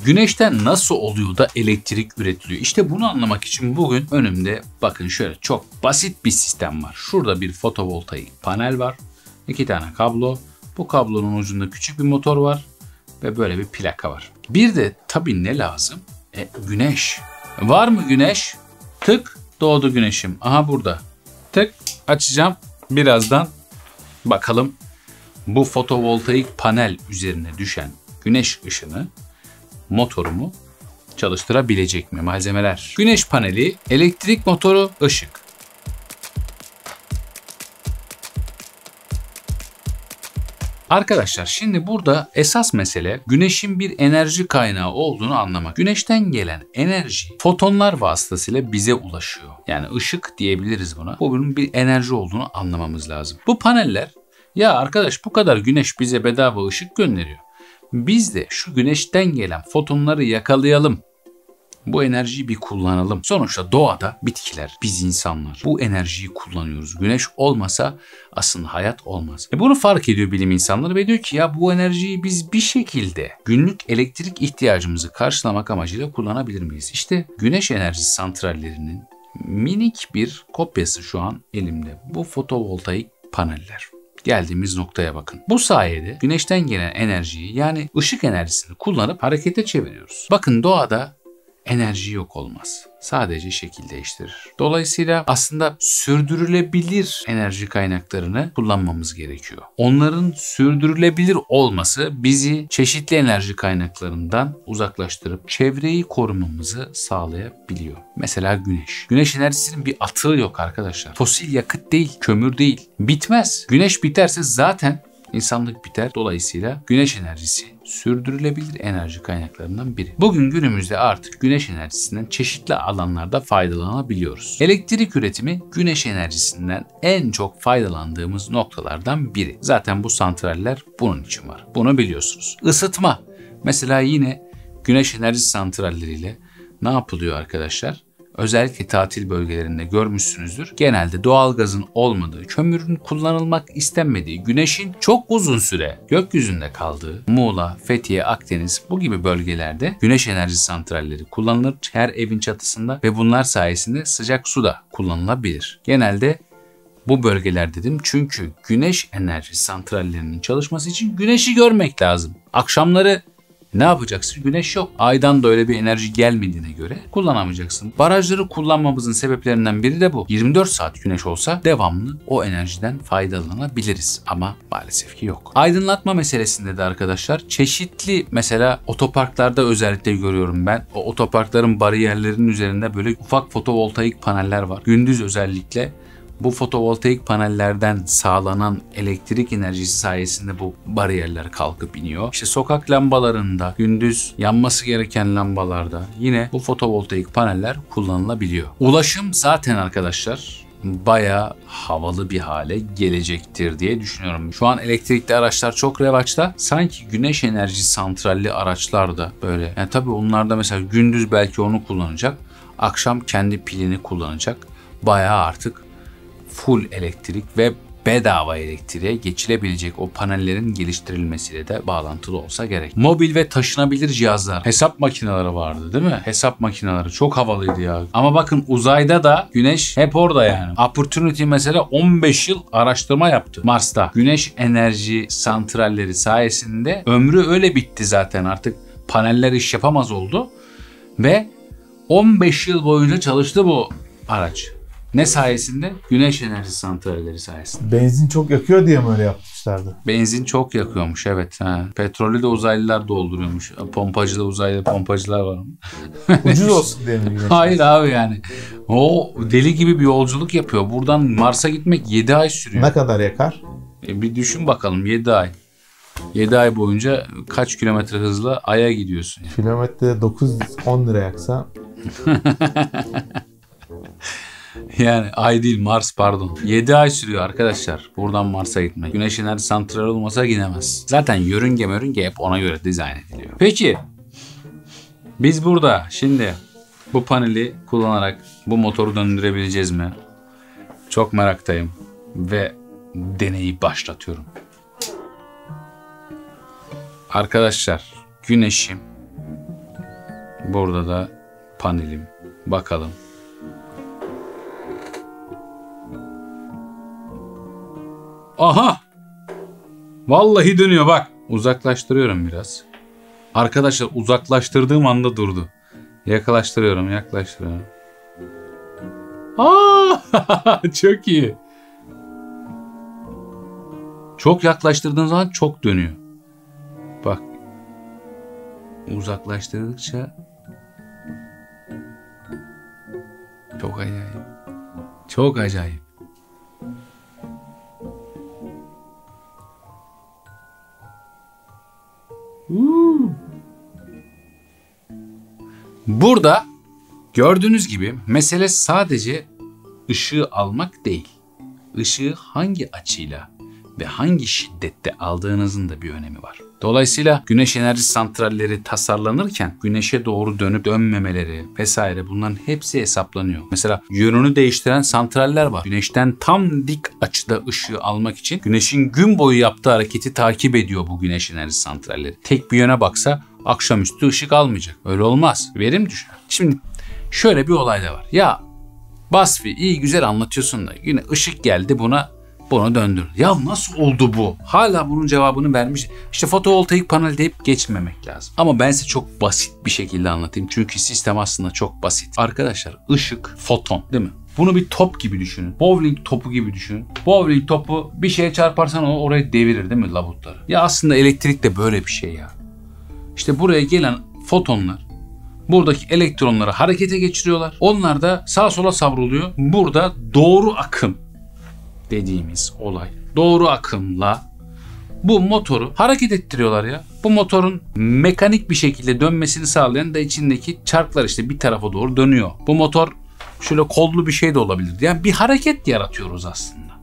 Güneşten nasıl oluyor da elektrik üretiliyor? İşte bunu anlamak için bugün önümde bakın şöyle çok basit bir sistem var. Şurada bir fotovoltaik panel var. 2 tane kablo. Bu kablonun ucunda küçük bir motor var. Ve böyle bir plaka var. Bir de tabii ne lazım? Güneş. Var mı güneş? Tık doğdu güneşim. Aha burada. Tık açacağım. Birazdan bakalım bu fotovoltaik panel üzerine düşen güneş ışını motorumu çalıştırabilecek mi? Malzemeler. Güneş paneli, elektrik motoru, ışık. Arkadaşlar şimdi burada esas mesele güneşin bir enerji kaynağı olduğunu anlamak. Güneşten gelen enerji fotonlar vasıtasıyla bize ulaşıyor. Yani ışık diyebiliriz buna. Bunun bir enerji olduğunu anlamamız lazım. Bu paneller ya arkadaş bu kadar güneş bize bedava ışık gönderiyor. Biz de şu güneşten gelen fotonları yakalayalım. Bu enerjiyi bir kullanalım. Sonuçta doğada bitkiler, biz insanlar bu enerjiyi kullanıyoruz. Güneş olmasa aslında hayat olmaz. Bunu fark ediyor bilim insanları ve diyor ki ya bu enerjiyi biz bir şekilde günlük elektrik ihtiyacımızı karşılamak amacıyla kullanabilir miyiz? İşte güneş enerji santrallerinin minik bir kopyası şu an elimde. Bu fotovoltaik paneller. Geldiğimiz noktaya bakın. Bu sayede güneşten gelen enerjiyi yani ışık enerjisini kullanıp harekete çeviriyoruz. Bakın doğada enerji yok olmaz. Sadece şekil değiştirir. Dolayısıyla aslında sürdürülebilir enerji kaynaklarını kullanmamız gerekiyor. Onların sürdürülebilir olması bizi çeşitli enerji kaynaklarından uzaklaştırıp çevreyi korumamızı sağlayabiliyor. Mesela güneş. Güneş enerjisinin bir atığı yok arkadaşlar. Fosil yakıt değil, kömür değil. Bitmez. Güneş biterse zaten İnsanlık biter. Dolayısıyla güneş enerjisi sürdürülebilir enerji kaynaklarından biri. Bugün günümüzde artık güneş enerjisinden çeşitli alanlarda faydalanabiliyoruz. Elektrik üretimi güneş enerjisinden en çok faydalandığımız noktalardan biri. Zaten bu santraller bunun için var. Bunu biliyorsunuz. Isıtma. Mesela yine güneş enerji santralleriyle ne yapılıyor arkadaşlar? Özellikle tatil bölgelerinde görmüşsünüzdür. Genelde doğalgazın olmadığı, kömürün kullanılmak istenmediği, güneşin çok uzun süre gökyüzünde kaldığı Muğla, Fethiye, Akdeniz bu gibi bölgelerde güneş enerji santralleri kullanılır her evin çatısında ve bunlar sayesinde sıcak su da kullanılabilir. Genelde bu bölgeler dedim çünkü güneş enerji santrallerinin çalışması için güneşi görmek lazım. Akşamları ne yapacaksın? Güneş yok. Aydan da öyle bir enerji gelmediğine göre kullanamayacaksın. Barajları kullanmamızın sebeplerinden biri de bu. 24 saat güneş olsa devamlı o enerjiden faydalanabiliriz. Ama maalesef ki yok. Aydınlatma meselesinde de arkadaşlar çeşitli mesela otoparklarda özellikle görüyorum ben. O otoparkların bariyerlerinin üzerinde böyle ufak fotovoltaik paneller var. Gündüz özellikle bu fotovoltaik panellerden sağlanan elektrik enerjisi sayesinde bu bariyerler kalkıp iniyor. İşte sokak lambalarında, gündüz yanması gereken lambalarda yine bu fotovoltaik paneller kullanılabiliyor. Ulaşım zaten arkadaşlar bayağı havalı bir hale gelecektir diye düşünüyorum. Şu an elektrikli araçlar çok revaçta. Sanki güneş enerji santralli araçlar da böyle. Yani tabii onlar da mesela gündüz belki onu kullanacak. Akşam kendi pilini kullanacak. Bayağı artık full elektrik ve bedava elektriğe geçilebilecek o panellerin geliştirilmesiyle de bağlantılı olsa gerek. Mobil ve taşınabilir cihazlar. Hesap makineleri vardı değil mi? Hesap makineleri çok havalıydı ya. Ama bakın uzayda da güneş hep orada yani. Opportunity mesela 15 yıl araştırma yaptı Mars'ta. Güneş enerji santralleri sayesinde ömrü öyle bitti zaten artık paneller iş yapamaz oldu. Ve 15 yıl boyunca çalıştı bu araç. Ne sayesinde? Güneş enerji santralleri sayesinde. Benzin çok yakıyor diye mi öyle yapmışlardı? Benzin çok yakıyormuş evet. Petrolü de uzaylılar dolduruyormuş. Pompacıda uzaylı pompacılar var. Ucuz olsun diye mi? Hayır abi yani. O deli gibi bir yolculuk yapıyor. Buradan Mars'a gitmek 7 ay sürüyor. Ne kadar yakar? Bir düşün bakalım 7 ay. 7 ay boyunca kaç kilometre hızla Ay'a gidiyorsun? Yani. Kilometrede 910 lira yaksa. Yani ay değil Mars pardon. 7 ay sürüyor arkadaşlar buradan Mars'a gitmek. Güneş enerji santrali olmasa gidemez. Zaten yörünge hep ona göre dizayn ediliyor. Peki biz burada şimdi bu paneli kullanarak bu motoru döndürebileceğiz mi? Çok meraktayım ve deneyi başlatıyorum. Arkadaşlar güneşi Burada da panelim. Bakalım. Aha! Vallahi dönüyor bak. Uzaklaştırıyorum biraz. Arkadaşlar uzaklaştırdığım anda durdu. Yaklaştırıyorum. Aa! Çok iyi. Çok yaklaştırdığın zaman çok dönüyor. Bak. Uzaklaştırdıkça çok acayip. Çok acayip. Burada gördüğünüz gibi mesele sadece ışığı almak değil. Işığı hangi açıyla ve hangi şiddette aldığınızın da bir önemi var. Dolayısıyla güneş enerji santralleri tasarlanırken güneşe doğru dönüp dönmemeleri vesaire bunların hepsi hesaplanıyor. Mesela yönünü değiştiren santraller var. Güneşten tam dik açıda ışığı almak için güneşin gün boyu yaptığı hareketi takip ediyor bu güneş enerji santralleri. Tek bir yöne baksa akşamüstü ışık almayacak. Öyle olmaz. Verim düşer. Şimdi şöyle bir olay da var. Ya Basri iyi güzel anlatıyorsun da yine ışık geldi bunu döndür. Ya nasıl oldu bu? Hala bunun cevabını vermiş. İşte fotovoltaik panel deyip geçmemek lazım. Ama ben size çok basit bir şekilde anlatayım. Çünkü sistem aslında çok basit. Arkadaşlar ışık foton değil mi? Bunu bir top gibi düşünün. Bowling topu gibi düşünün. Bowling topu bir şeye çarparsan orayı devirir değil mi labutları? Ya aslında elektrik de böyle bir şey ya. İşte buraya gelen fotonlar buradaki elektronları harekete geçiriyorlar. Onlar da sağa sola savruluyor. Burada doğru akım dediğimiz olay. Doğru akımla bu motoru hareket ettiriyorlar ya. Bu motorun mekanik bir şekilde dönmesini sağlayan da içindeki çarklar işte bir tarafa doğru dönüyor. Bu motor şöyle kollu bir şey de olabilir. Yani bir hareket yaratıyoruz aslında.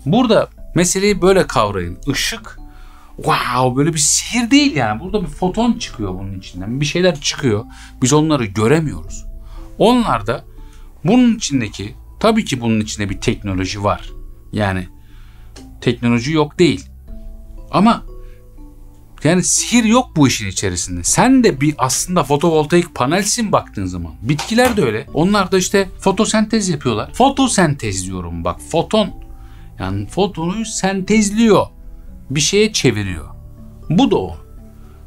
Burada meseleyi böyle kavrayın. Işık wow böyle bir sihir değil yani. Burada bir foton çıkıyor bunun içinden. Bir şeyler çıkıyor. Biz onları göremiyoruz. Onlar da bunun içindeki tabii ki bunun içinde bir teknoloji var. Yani teknoloji yok değil. Ama yani sihir yok bu işin içerisinde. Sen de bir aslında fotovoltaik panelsin baktığın zaman. Bitkiler de öyle. Onlar da işte fotosentez yapıyorlar. Fotosentez diyorum bak foton. Yani fotonu sentezliyor. Bir şeye çeviriyor. Bu da o.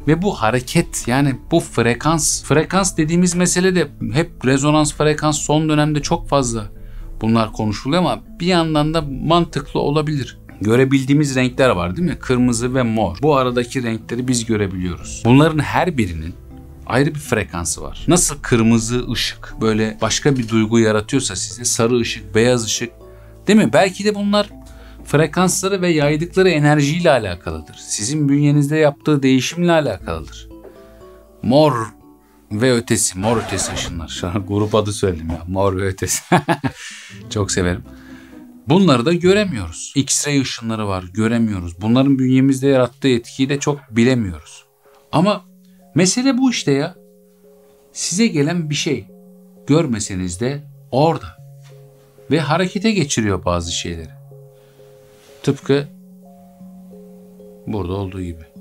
Ve bu hareket yani bu frekans dediğimiz mesele de hep rezonans frekans son dönemde çok fazla bunlar konuşuluyor ama bir yandan da mantıklı olabilir. Görebildiğimiz renkler var değil mi? Kırmızı ve mor. Bu aradaki renkleri biz görebiliyoruz. Bunların her birinin ayrı bir frekansı var. Nasıl kırmızı ışık böyle başka bir duygu yaratıyorsa size sarı ışık, beyaz ışık değil mi? Belki de bunlar frekansları ve yaydıkları enerjiyle alakalıdır. Sizin bünyenizde yaptığı değişimle alakalıdır. Mor ve ötesi ışınlar. Şu an grup adı söyledim ya. Mor ve ötesi. Çok severim. Bunları da göremiyoruz. X-ray ışınları var, göremiyoruz. Bunların bünyemizde yarattığı etkiyi de çok bilemiyoruz. Ama mesele bu işte ya. Size gelen bir şey görmeseniz de orada. Ve harekete geçiriyor bazı şeyleri. Tıpkı burada olduğu gibi.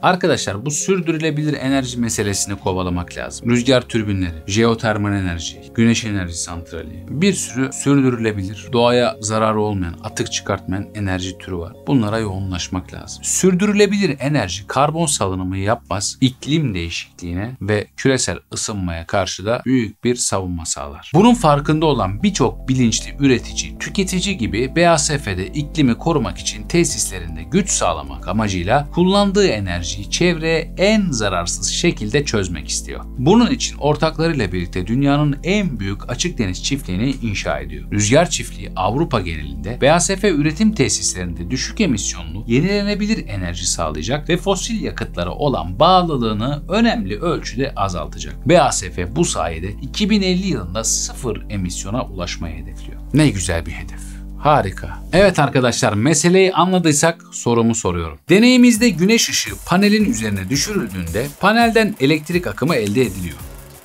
Arkadaşlar bu sürdürülebilir enerji meselesini kovalamak lazım. Rüzgar türbinleri, jeotermal enerji, güneş enerji santrali, bir sürü sürdürülebilir, doğaya zararı olmayan, atık çıkartmayan enerji türü var. Bunlara yoğunlaşmak lazım. Sürdürülebilir enerji karbon salınımı yapmaz, iklim değişikliğine ve küresel ısınmaya karşı da büyük bir savunma sağlar. Bunun farkında olan birçok bilinçli üretici, tüketici gibi BASF'de iklimi korumak için tesislerinde güç sağlamak amacıyla kullandığı enerjiyi çevreye en zararsız şekilde çözmek istiyor. Bunun için ortaklarıyla birlikte dünyanın en büyük açık deniz çiftliğini inşa ediyor. Rüzgar çiftliği Avrupa genelinde BASF üretim tesislerinde düşük emisyonlu, yenilenebilir enerji sağlayacak ve fosil yakıtlara olan bağlılığını önemli ölçüde azaltacak. BASF bu sayede 2050 yılında sıfır emisyona ulaşmayı hedefliyor. Ne güzel bir hedef. Harika. Evet arkadaşlar meseleyi anladıysak sorumu soruyorum. Deneyimizde güneş ışığı panelin üzerine düşürüldüğünde panelden elektrik akımı elde ediliyor.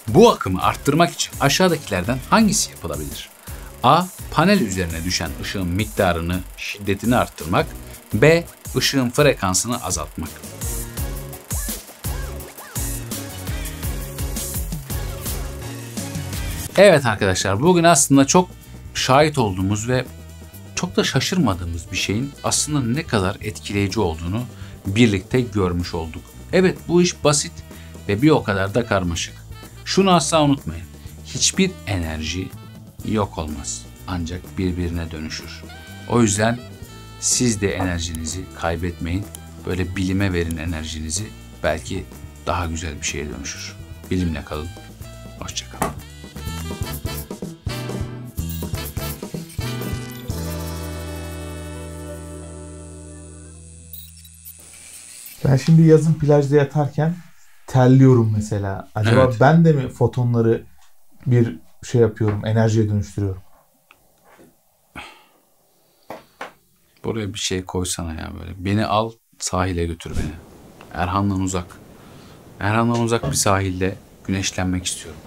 Bu akımı arttırmak için aşağıdakilerden hangisi yapılabilir? A. Panel üzerine düşen ışığın miktarını, şiddetini arttırmak. B. Işığın frekansını azaltmak. Evet arkadaşlar, bugün aslında çok şahit olduğumuz ve çok da şaşırmadığımız bir şeyin aslında ne kadar etkileyici olduğunu birlikte görmüş olduk. Evet, bu iş basit ve bir o kadar da karmaşık. Şunu asla unutmayın. Hiçbir enerji yok olmaz. Ancak birbirine dönüşür. O yüzden siz de enerjinizi kaybetmeyin. Böyle bilime verin enerjinizi. Belki daha güzel bir şeye dönüşür. Bilimle kalın. Hoşça kalın. Ben şimdi yazın plajda yatarken terliyorum mesela. Acaba Evet. ben de mi fotonları bir şey yapıyorum, enerjiye dönüştürüyorum? Buraya bir şey koysana ya böyle. Beni al, sahile götür beni. Erhan'dan uzak. Erhan'dan uzak bir sahilde güneşlenmek istiyorum.